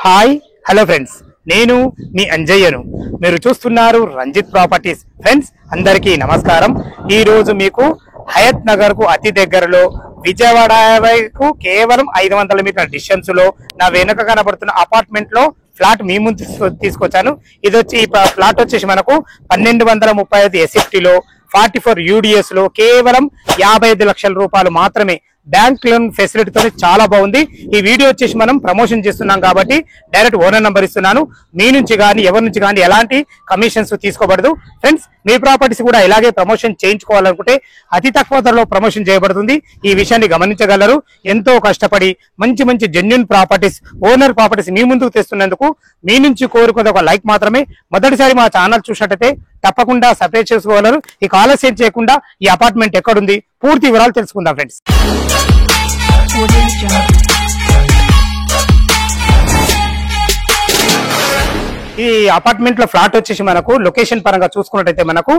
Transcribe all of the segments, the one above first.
Hi hello friends, నేను మీ అంజయ్యను. మీరు చూస్తున్నారు రంజిత్ ప్రాపర్టీస్. ఫ్రెండ్స్ అందరికీ నమస్కారం. ఈ రోజు మీకు హయత్ నగర్ కు అతి దగ్గరలో విజయవాడ హైవేకు కేవలం 500 మీటర్ల డిస్టెన్స్ లో నా వెనుక కనబడుతున్న అపార్ట్మెంట్ లో ఫ్లాట్ మీ ముందు తీసుకొచ్చాను. ఇది వచ్చి ఈ ఫ్లాట్ వచ్చేసి మనకు 1235 SFT లో 44 UDS లో కేవలం 55 లక్షల రూపాయలు మాత్రమే. బ్యాంక్ లోన్ ఫెసిలిటీతో చాలా బాగుంది. ఈ వీడియో వచ్చేసి మనం ప్రమోషన్ చేస్తున్నాం కాబట్టి డైరెక్ట్ ఓనర్ నంబర్ ఇస్తున్నాను. మీ నుంచి కానీ ఎవరి నుంచి కానీ ఎలాంటి కమిషన్స్ తీసుకోబడదు. ఫ్రెండ్స్, మీ ప్రాపర్టీస్ కూడా ఇలాగే ప్రమోషన్ చేయించుకోవాలనుకుంటే అతి తక్కువ ధరలో ప్రమోషన్ చేయబడుతుంది. ఈ విషయాన్ని గమనించగలరు. ఎంతో కష్టపడి మంచి మంచి జెన్యూన్ ప్రాపర్టీస్, ఓనర్ ప్రాపర్టీస్ మీ ముందుకు తెస్తున్నందుకు మీ నుంచి కోరుకునే ఒక లైక్ మాత్రమే. మొదటిసారి మా ఛానల్ చూసినట్టయితే తప్పకుండా సబ్స్క్రైబ్ చేసుకోగలరు. ఇక ఆలస్యం చేయకుండా ఈ అపార్ట్మెంట్ ఎక్కడుంది పూర్తి వివరాలు తెలుసుకుందాం ఫ్రెండ్స్. ఈ అపార్ట్మెంట్ లో ఫ్లాట్ వచ్చేసి మనకు లొకేషన్ పరంగా చూసుకున్నట్టయితే మనకు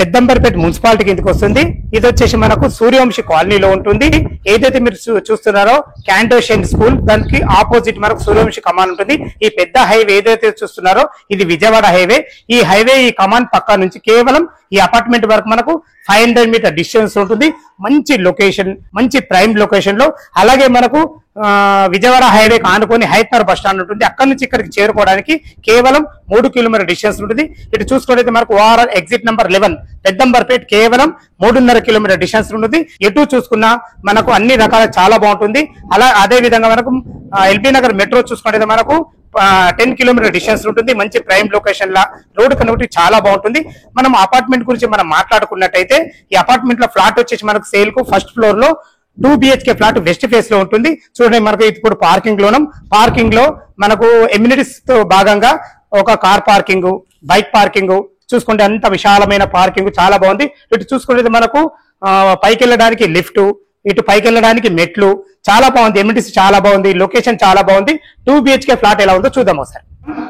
పెద్దంబర్పేట మున్సిపాలిటీ కిందకి వస్తుంది. ఇది వచ్చేసి మనకు సూర్యవంశీ కాలనీలో ఉంటుంది. ఏదైతే మీరు చూస్తున్నారో క్యాంటోషన్ స్కూల్, దానికి ఆపోజిట్ మనకు సూర్యవంశీ కమాన్ ఉంటుంది. ఈ పెద్ద హైవే ఏదైతే చూస్తున్నారో ఇది విజయవాడ హైవే. ఈ హైవే ఈ కమాన్ పక్క నుంచి కేవలం ఈ అపార్ట్మెంట్ వరకు మనకు 500 మీటర్ డిస్టెన్స్ ఉంటుంది. మంచి లొకేషన్, మంచి ప్రైమ్ లొకేషన్ లో. అలాగే మనకు విజయవాడ హైవే ఆనుకొని హయత్ నగర్ బస్ స్టాండ్ ఉంటుంది. అక్కడి నుంచి ఇక్కడికి చేరుకోవడానికి కేవలం 3 కిలోమీటర్ డిస్టెన్స్ ఉంటుంది. ఇటు చూసుకున్నట్లయితే మనకు ఓఆర్ఆర్ ఎగ్జిట్ నెంబర్ 11 పెద్దంబర్పేట్ కేవలం 3.5 కిలోమీటర్ డిస్టెన్స్ ఉంటుంది. ఎటు చూసుకున్నా మనకు అన్ని రకాల చాలా బాగుంటుంది. అదే విధంగా మనకు ఎల్బీ నగర్ మెట్రో చూసుకున్నట్లయితే మనకు 10 కిలోమీటర్ డిస్టెన్స్ ఉంటుంది. మంచి ప్రైమ్ లొకేషన్ లా, రోడ్ కనెక్టివిటీ చాలా బాగుంటుంది. మనం అపార్ట్మెంట్ గురించి మనం మాట్లాడుకున్నట్టయితే ఈ అపార్ట్మెంట్ లో ఫ్లాట్ వచ్చేసి మనకు సేల్ కు ఫస్ట్ ఫ్లోర్ లో 2 BHK ఫ్లాట్ వెస్ట్ ఫేస్ లో ఉంటుంది. చూడండి, మనకు ఇప్పుడు పార్కింగ్ లోనం. పార్కింగ్ లో మనకు ఎమ్యూనిటీస్ తో భాగంగా ఒక కార్ పార్కింగ్, బైక్ పార్కింగ్ చూసుకుంటే అంత విశాలమైన పార్కింగ్ చాలా బాగుంది. ఇటు చూసుకుంటే మనకు పైకి వెళ్ళడానికి లిఫ్ట్, ఇటు పైకి వెళ్ళడానికి మెట్లు చాలా బాగుంది. ఎమ్యూనిటీస్ చాలా బాగుంది. లొకేషన్ చాలా బాగుంది. 2 BHK ఫ్లాట్ ఎలా ఉందో చూద్దాం ఒకసారి.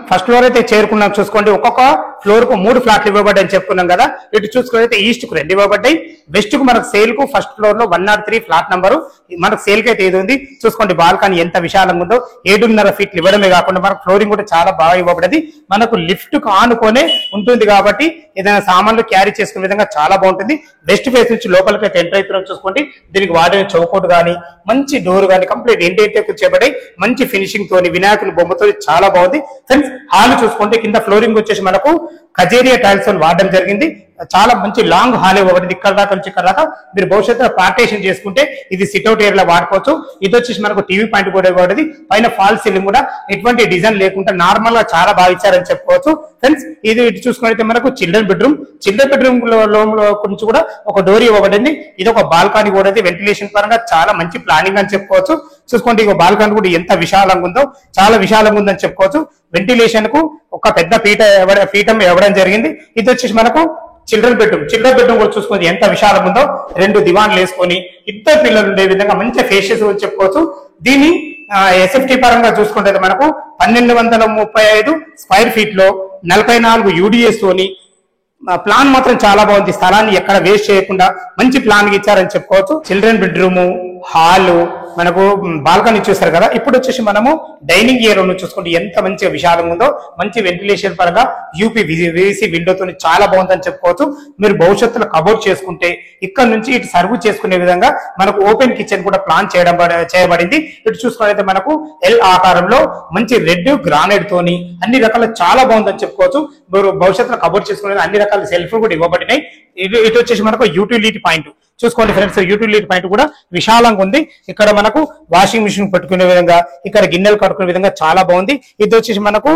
ఫస్ట్ ఫ్లోర్ అయితే చేరుకున్నాం. చూసుకోండి, ఒక్కొక్క ఫ్లోర్ కు 3 ఫ్లాట్లు ఇవ్వబడ్డాయని చెప్పుకున్నాం కదా. ఇటు చూసుకుంటే ఈస్ట్ కు 2 ఇవ్వబడ్డాయి. వెస్ట్ కు మనకు సేల్ కు ఫస్ట్ ఫ్లోర్ లో 103 ఫ్లాట్ నంబరు మనకు సేల్ కి అయితే ఇది ఉంది. చూసుకోండి, బాల్కనీ ఎంత విశాలంగా ఉందో. 7.5 ఫీట్లు ఇవ్వడమే కాకుండా మనకు ఫ్లోరింగ్ కూడా చాలా బాగా ఇవ్వబడింది. మనకు లిఫ్ట్ కు ఆనుకొనే ఉంటుంది కాబట్టి ఏదైనా సామాన్లు క్యారీ చేసుకునే విధంగా చాలా బాగుంటుంది. వెస్ట్ ఫేస్ నుంచి లోపలికి అయితే ఎంటర్ అవుతున్నాం. చూసుకోండి, దీనికి వాడిన చౌకోట్ గానీ, మంచి డోర్ గానీ కంప్లీట్ ఇంటీరియర్ చేయబడి మంచి ఫినిషింగ్ తోని, వినాయకుని బొమ్మతో చాలా బాగుంది. ఫ్రెండ్స్, హాల్ చూసుకుంటే కింద ఫ్లోరింగ్ వచ్చేసి మనకు కజేరియా టైల్స్ వాడడం జరిగింది. చాలా మంచి లాంగ్ హాల్ ఇవ్వబడింది. ఇక్కడ దాకా నుంచి ఇక్కడ దాకా మీరు భవిష్యత్తులో పార్టీషన్ చేసుకుంటే ఇది సిట్అవుట్ ఏరియా వాడుకోవచ్చు. ఇది వచ్చేసి మనకు టీవీ పాయింట్ కూడా ఇవ్వబడింది. పైన ఫాల్ సీలింగ్ కూడా ఎటువంటి డిజైన్ లేకుండా నార్మల్ గా చాలా బాగా ఇచ్చారని చెప్పుకోవచ్చు. ఫ్రెండ్స్, ఇది ఇటు చూసుకుంటే మనకు చిల్డ్రన్ బెడ్రూమ్ నుంచి కూడా ఒక డోర్ ఇవ్వబడింది. ఇది ఒక బాల్కనీ కూడా, వెంటిలేషన్ పరంగా చాలా మంచి ప్లానింగ్ అని చెప్పుకోవచ్చు. చూసుకోండి, ఈ బాల్కనీ కూడా ఎంత విశాలంగా ఉందో, చాలా విశాలంగా ఉందని చెప్పుకోవచ్చు. వెంటిలేషన్ కు ఒక పెద్ద పీఠం ఇవ్వడం జరిగింది. ఇది వచ్చేసి మనకు చిల్డ్రన్ బెడ్రూమ్ కూడా చూసుకొని ఎంత విశాలం ఉందో. 2 దివాన్లు వేసుకొని 2 పిల్లలు ఉండే విధంగా మంచి ఫేషియస్ చెప్పుకోవచ్చు. దీన్ని SFT పరంగా చూసుకుంటే మనకు 1235 స్క్వేర్ ఫీట్ లో 44 UDS తోని ప్లాన్ మాత్రం చాలా బాగుంది. స్థలాన్ని ఎక్కడ వేస్ట్ చేయకుండా మంచి ప్లాన్ ఇచ్చారని చెప్పుకోవచ్చు. చిల్డ్రన్ బెడ్రూమ్, హాల్, మనకు బాల్కనీ చూస్తారు కదా. ఇప్పుడు వచ్చేసి మనము డైనింగ్ ఏరియా చూసుకుంటే ఎంత మంచిగా విశాలంగా ఉందో. మంచి వెంటిలేషన్ పరంగా UPVC విండోతో చాలా బాగుందని చెప్పుకోవచ్చు. మీరు భవిష్యత్తులో కబోర్డ్ చేసుకుంటే ఇక్కడ నుంచి ఇటు సర్వ్ చేసుకునే విధంగా మనకు ఓపెన్ కిచెన్ కూడా ప్లాన్ చేయబడింది. ఇటు చూసుకున్నట్లయితే మనకు L ఆకారంలో మంచి రెడ్ గ్రానైట్ తోని అన్ని రకాల చాలా బాగుందని చెప్పుకోవచ్చు. మీరు భవిష్యత్తులో కబోర్డ్ చేసుకునే అన్ని రకాల సెల్ఫ్ కూడా ఇవ్వబడినాయి. ఇటు వచ్చేసి మనకు యూటిలిటీ పాయింట్ చూసుకోండి ఫ్రెండ్స్. యూటిలిటీ పాయింట్ కూడా విశాలంగా ఉంది. ఇక్కడ మనకు వాషింగ్ మిషన్ పెట్టుకునే విధంగా, ఇక్కడ గిన్నెలు కట్టుకునే విధంగా చాలా బాగుంది. ఇది వచ్చేసి మనకు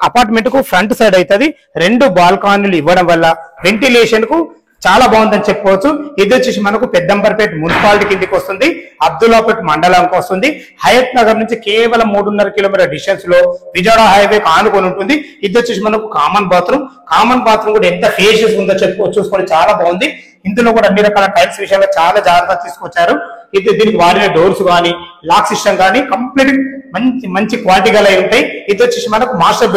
అపార్ట్మెంట్ కు ఫ్రంట్ సైడ్ అవుతుంది. 2 బాల్కనీలు ఇవ్వడం వల్ల వెంటిలేషన్ కు చాలా బాగుందని చెప్పుకోవచ్చు. ఇది వచ్చేసి మనకు పెద్దంబర్పేట మున్సిపాలిటీ కిందకి వస్తుంది. అబ్దుల్లాపేట్ మండలంకి వస్తుంది. హయత్ నగర్ నుంచి కేవలం 3.5 కిలోమీటర్ డిస్టెన్స్ లో విజయవాడ హైవే ఆనుకొని ఉంటుంది. ఇది వచ్చేసి మనకు కామన్ బాత్రూమ్ కూడా ఎంత ఫేషియస్ ఉందో చెప్పుకోవచ్చు. చూసుకొని చాలా బాగుంది. ఇందులో కూడా అన్ని రకాల టైల్స్ విషయంలో చాలా జాగ్రత్తగా తీసుకొచ్చారు. ఇది దీనికి వాడిన డోర్స్ కానీ, లాక్ సిస్టమ్ కానీ కంప్లీట్ మంచి క్వాలిటీ గల ఉంటాయి. ఇది వచ్చేసి మనకు మాస్టర్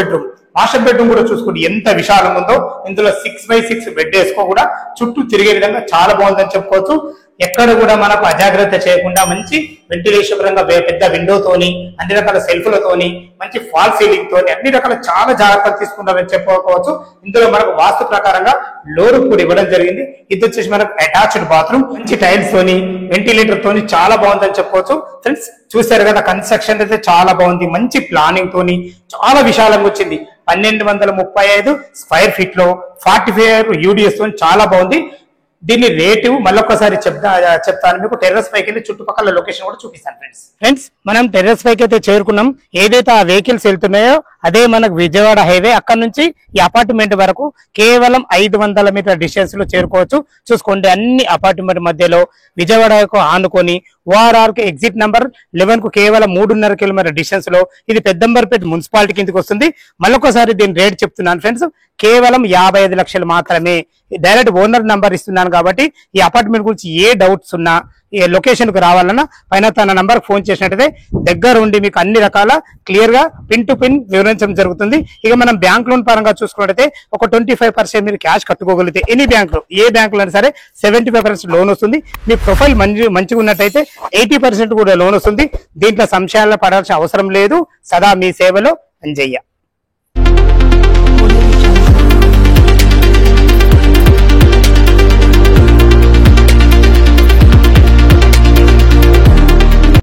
బెడ్రూమ్ కూడా చూసుకోండి ఎంత విశాలంగా ఉందో. ఇందులో 6x6 బెడ్ వేసుకో కూడా చుట్టూ తిరిగే విధంగా చాలా బాగుందని చెప్పుకోవచ్చు. ఎక్కడ కూడా మనకు అజాగ్రత్త చేయకుండా మంచి వెంటిలేషన్ పరంగా పెద్ద విండోతోని అన్ని రకాల సెల్ఫ్లతోని మంచి ఫాల్ సీలింగ్ తోని అన్ని రకాల చాలా జాగ్రత్తలు తీసుకుంటారని చెప్పుకోవచ్చు. ఇందులో మనకు వాస్తు ప్రకారంగా లోరు కూడా ఇవ్వడం జరిగింది. ఇది వచ్చేసి మనకు అటాచ్డ్ బాత్రూమ్, మంచి టైల్స్ తోని వెంటిలేటర్ తోని చాలా బాగుందని చెప్పుకోవచ్చు. ఫ్రెండ్స్ చూసారు కదా, కన్స్ట్రక్షన్ అయితే చాలా బాగుంది. మంచి ప్లానింగ్ తోని చాలా విశాలంగా వచ్చింది. 1235 స్క్వేర్ ఫీట్ లో 45 యూడిఎస్ తోని చాలా బాగుంది. దీని రేటు మళ్ళొక్కసారి చెప్తాను మీకు. టెర్రస్ పైకి వెళ్ళి చుట్టుపక్కల లొకేషన్ కూడా చూపిస్తాను ఫ్రెండ్స్. మనం టెర్రస్ పైకి అయితే చేరుకున్నాం. ఏదైతే ఆ వెహికల్స్ వెళ్తున్నాయో అదే మనకు విజయవాడ హైవే. అక్కడ నుంచి ఈ అపార్ట్మెంట్ వరకు కేవలం 500 మీటర్ల డిస్టెన్స్ లో చేరుకోవచ్చు. చూసుకోండి, అన్ని అపార్ట్మెంట్ మధ్యలో విజయవాడకు ఆనుకొని ఓఆర్ఆర్ కి ఎగ్జిట్ నంబర్ 11 కు కేవలం 3.5 కిలోమీటర్ డిస్టెన్స్ లో ఇది పెద్దంబర్పేట మున్సిపాలిటీ కిందకి వస్తుంది. మళ్ళొకసారి దీని రేట్ చెప్తున్నాను ఫ్రెండ్స్, కేవలం 55 లక్షలు మాత్రమే. డైరెక్ట్ ఓనర్ నంబర్ ఇస్తున్నాను కాబట్టి ఈ అపార్ట్మెంట్ గురించి ఏ డౌట్స్ ఉన్నా ఈ లొకేషన్ కు రావాలన్నా పైన తన నంబర్ ఫోన్ చేసినట్టయితే దగ్గర ఉండి మీకు అన్ని రకాల క్లియర్ గా పిన్ టు పిన్ వివరించడం జరుగుతుంది. ఇక మనం బ్యాంక్ లోన్ పరంగా చూసుకున్నట్టయితే ఒక 25% మీరు క్యాష్ కట్టుకోగలిగితే ఎనీ బ్యాంక్ లో ఏ బ్యాంక్ లో అయినా సరే 75% లోన్ వస్తుంది. మీ ప్రొఫైల్ మంచిగా ఉన్నట్టయితే 80% కూడా లోన్ వస్తుంది. దీంట్లో సంశయాల్లో పడాల్సిన అవసరం లేదు. సదా మీ సేవలో అంజయ్య.